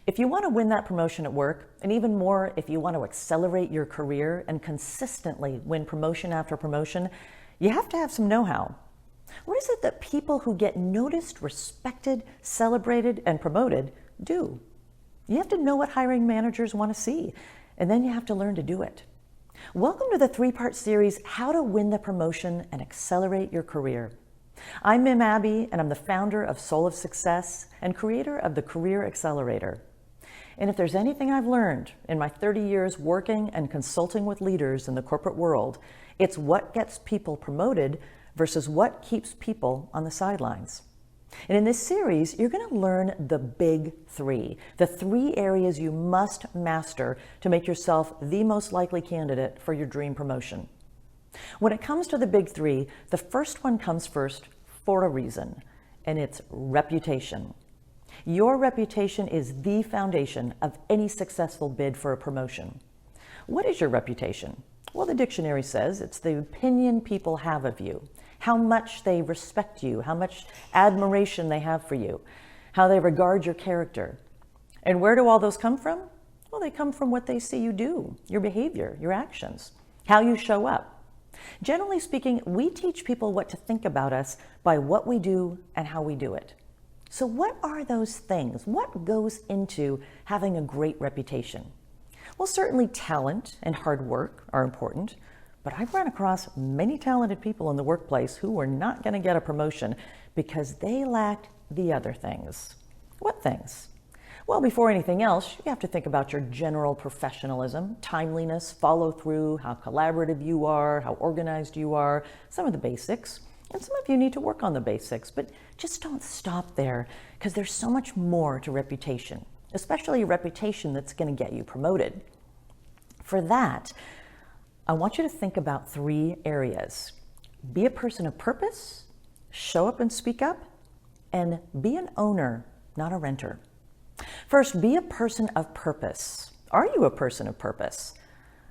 If you want to win that promotion at work, and even more, if you want to accelerate your career and consistently win promotion after promotion, you have to have some know-how. What is it that people who get noticed, respected, celebrated, and promoted do? You have to know what hiring managers want to see, and then you have to learn to do it. Welcome to the three-part series, How to Win the Promotion and Accelerate Your Career. I'm Mim Abbey, and I'm the founder of Soul of Success and creator of the Career Accelerator. And if there's anything I've learned in my 30 years working and consulting with leaders in the corporate world, it's what gets people promoted versus what keeps people on the sidelines. And in this series, you're going to learn the big three, the three areas you must master to make yourself the most likely candidate for your dream promotion. When it comes to the big three, the first one comes first for a reason, and it's reputation. Your reputation is the foundation of any successful bid for a promotion. What is your reputation? Well, the dictionary says it's the opinion people have of you, how much they respect you, how much admiration they have for you, how they regard your character. And where do all those come from? Well, they come from what they see you do, your behavior, your actions, how you show up. Generally speaking, we teach people what to think about us by what we do and how we do it. So what are those things? What goes into having a great reputation? Well, certainly talent and hard work are important, but I've run across many talented people in the workplace who were not going to get a promotion because they lacked the other things. What things? Well, before anything else, you have to think about your general professionalism, timeliness, follow through, how collaborative you are, how organized you are, some of the basics. And some of you need to work on the basics, but just don't stop there because there's so much more to reputation, especially a reputation that's going to get you promoted. For that, I want you to think about three areas. Be a person of purpose, show up and speak up, and be an owner, not a renter. First, be a person of purpose. Are you a person of purpose?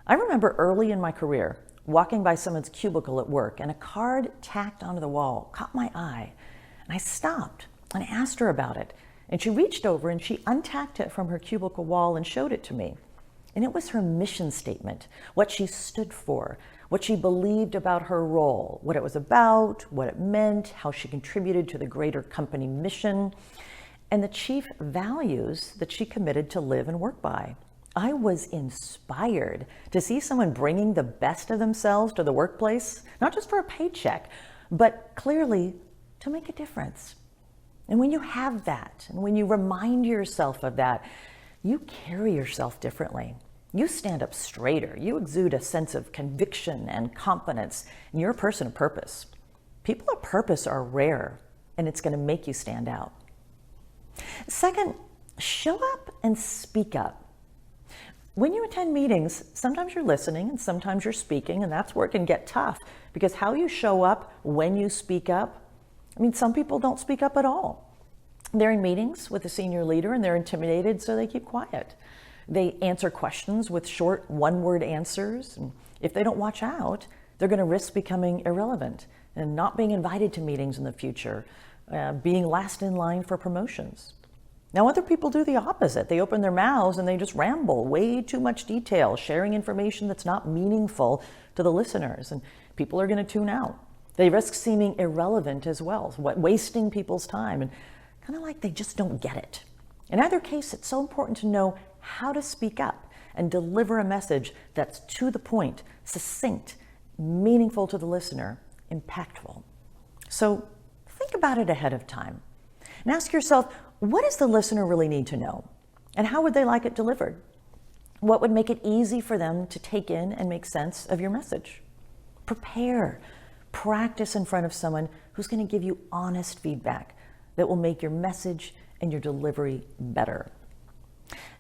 I remember early in my career, walking by someone's cubicle at work, and a card tacked onto the wall caught my eye. And I stopped and I asked her about it. And she reached over and she untacked it from her cubicle wall and showed it to me. And it was her mission statement, what she stood for, what she believed about her role, what it was about, what it meant, how she contributed to the greater company mission, and the chief values that she committed to live and work by. I was inspired to see someone bringing the best of themselves to the workplace, not just for a paycheck, but clearly to make a difference. And when you have that, and when you remind yourself of that, you carry yourself differently. You stand up straighter. You exude a sense of conviction and confidence, and you're a person of purpose. People of purpose are rare, and it's going to make you stand out. Second, show up and speak up. When you attend meetings, sometimes you're listening and sometimes you're speaking, and that's where it can get tough because how you show up when you speak up, some people don't speak up at all. They're in meetings with a senior leader and they're intimidated, so they keep quiet. They answer questions with short one-word answers, and if they don't watch out, they're going to risk becoming irrelevant and not being invited to meetings in the future, being last in line for promotions. Now, other people do the opposite. They open their mouths and they just ramble, way too much detail, sharing information that's not meaningful to the listeners, and people are going to tune out. They risk seeming irrelevant as well, wasting people's time, and kind of like they just don't get it. In either case, it's so important to know how to speak up and deliver a message that's to the point, succinct, meaningful to the listener, impactful. So think about it ahead of time and ask yourself, what does the listener really need to know? And how would they like it delivered? What would make it easy for them to take in and make sense of your message? Prepare. Practice in front of someone who's going to give you honest feedback that will make your message and your delivery better.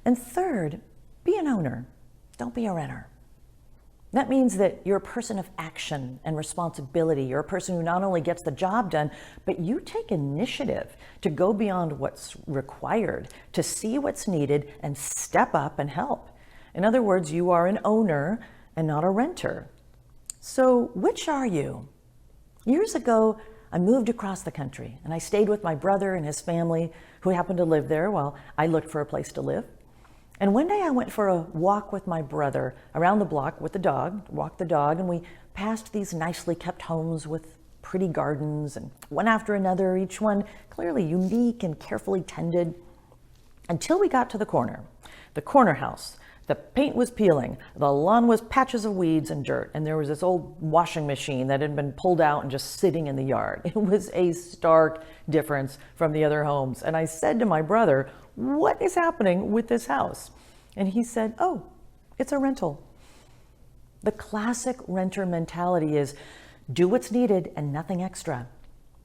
And third, be an owner. Don't be a renter. That means that you're a person of action and responsibility. You're a person who not only gets the job done, but you take initiative to go beyond what's required, to see what's needed and step up and help. In other words, you are an owner and not a renter. So which are you? Years ago, I moved across the country and I stayed with my brother and his family who happened to live there while I looked for a place to live. And one day I went for a walk with my brother around the block with the dog, walked the dog, and we passed these nicely kept homes with pretty gardens, and one after another, each one clearly unique and carefully tended, until we got to the corner house. The paint was peeling, the lawn was patches of weeds and dirt, and there was this old washing machine that had been pulled out and just sitting in the yard. It was a stark difference from the other homes. And I said to my brother, "What is happening with this house?" And he said, "Oh, it's a rental." The classic renter mentality is do what's needed and nothing extra.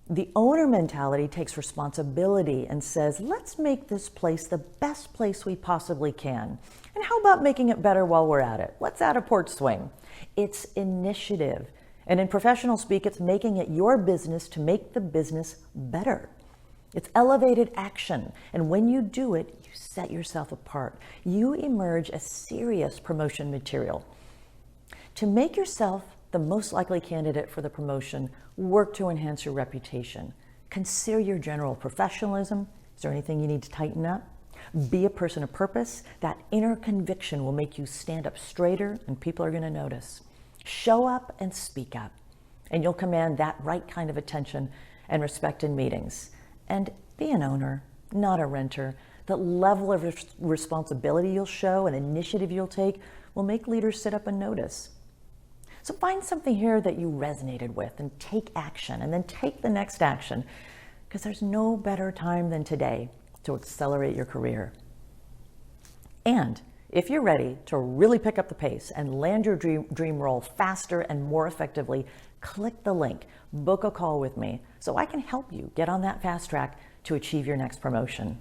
The owner mentality takes responsibility and says, let's make this place the best place we possibly can. And how about making it better while we're at it? Let's add a porch swing. It's initiative. And in professional speak, it's making it your business to make the business better. It's elevated action. And when you do it, you set yourself apart. You emerge as serious promotion material. To make yourself the most likely candidate for the promotion, work to enhance your reputation. Consider your general professionalism. Is there anything you need to tighten up? Be a person of purpose. That inner conviction will make you stand up straighter and people are going to notice. Show up and speak up, and you'll command that right kind of attention and respect in meetings. And be an owner, not a renter. The level of responsibility you'll show and initiative you'll take will make leaders sit up and notice. So find something here that you resonated with and take action, and then take the next action, because there's no better time than today to accelerate your career. And if you're ready to really pick up the pace and land your dream role faster and more effectively, click the link, book a call with me so I can help you get on that fast track to achieve your next promotion.